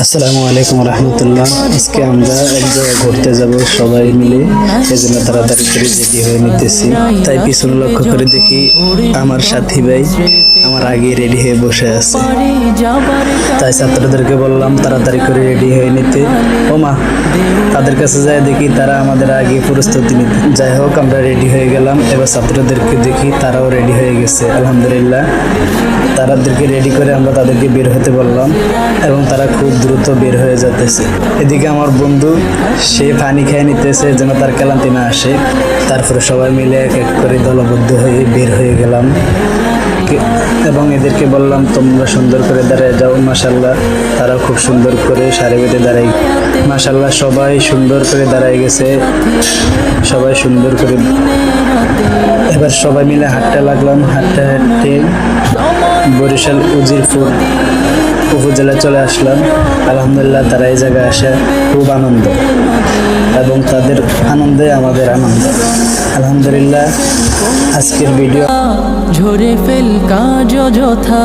আসসালামু আলাইকুম রহমতুল্লাহ। আজকে আমরা এক জায়গায় ঘুরতে যাব সবাই মিলে, সেজন্য তাড়াতাড়ি করে রেডি হয়ে নিতেছি। তাই পিছনে লক্ষ্য করে দেখি আমার সাথী ভাই আমার আগে রেডি হয়ে বসে আছে। তাই ছাত্রদেরকে বললাম তাড়াতাড়ি করে রেডি হয়ে নিতে। ও মা, তাদের কাছে যাই দেখি তারা আমাদের আগে প্রস্তুতি নিতে। যাই হোক, আমরা রেডি হয়ে গেলাম। এবার ছাত্রদেরকে দেখি তারাও রেডি হয়ে গেছে, আলহামদুলিল্লাহ। তাদেরকে রেডি করে আমরা তাদেরকে বের হতে বললাম এবং তারা খুব দ্রুত বের হয়ে যেতেছে। এদিকে আমার বন্ধু সে পানি খেয়ে নিতেছে যেন তার ক্লান্তি না আসে। তারপরে সবাই মিলে এক এক করে দলবদ্ধ হয়ে বের হয়ে গেলাম এবং এদেরকে বললাম তোমরা সুন্দর করে দাঁড়ায় যাও। মাশাআল্লাহ, তারা খুব সুন্দর করে সারি বেঁধে দাঁড়াই। মাশাআল্লাহ, সবাই সুন্দর করে দাঁড়ায় গেছে, সবাই সুন্দর করে। এবার সবাই মিলে হাঁটতে লাগলাম। হাঁটতে হাঁটতে বরিশাল উজিরপুর উপজেলা চলে আসলাম। আলহামদুলিল্লাহ, তারা এই জায়গায় আসে খুব আনন্দ এবং তাদের আনন্দে আমাদের আনন্দ। আলহামদুলিল্লাহ, আজকের ভিডিও ঝরে ফেল কাজ যথা।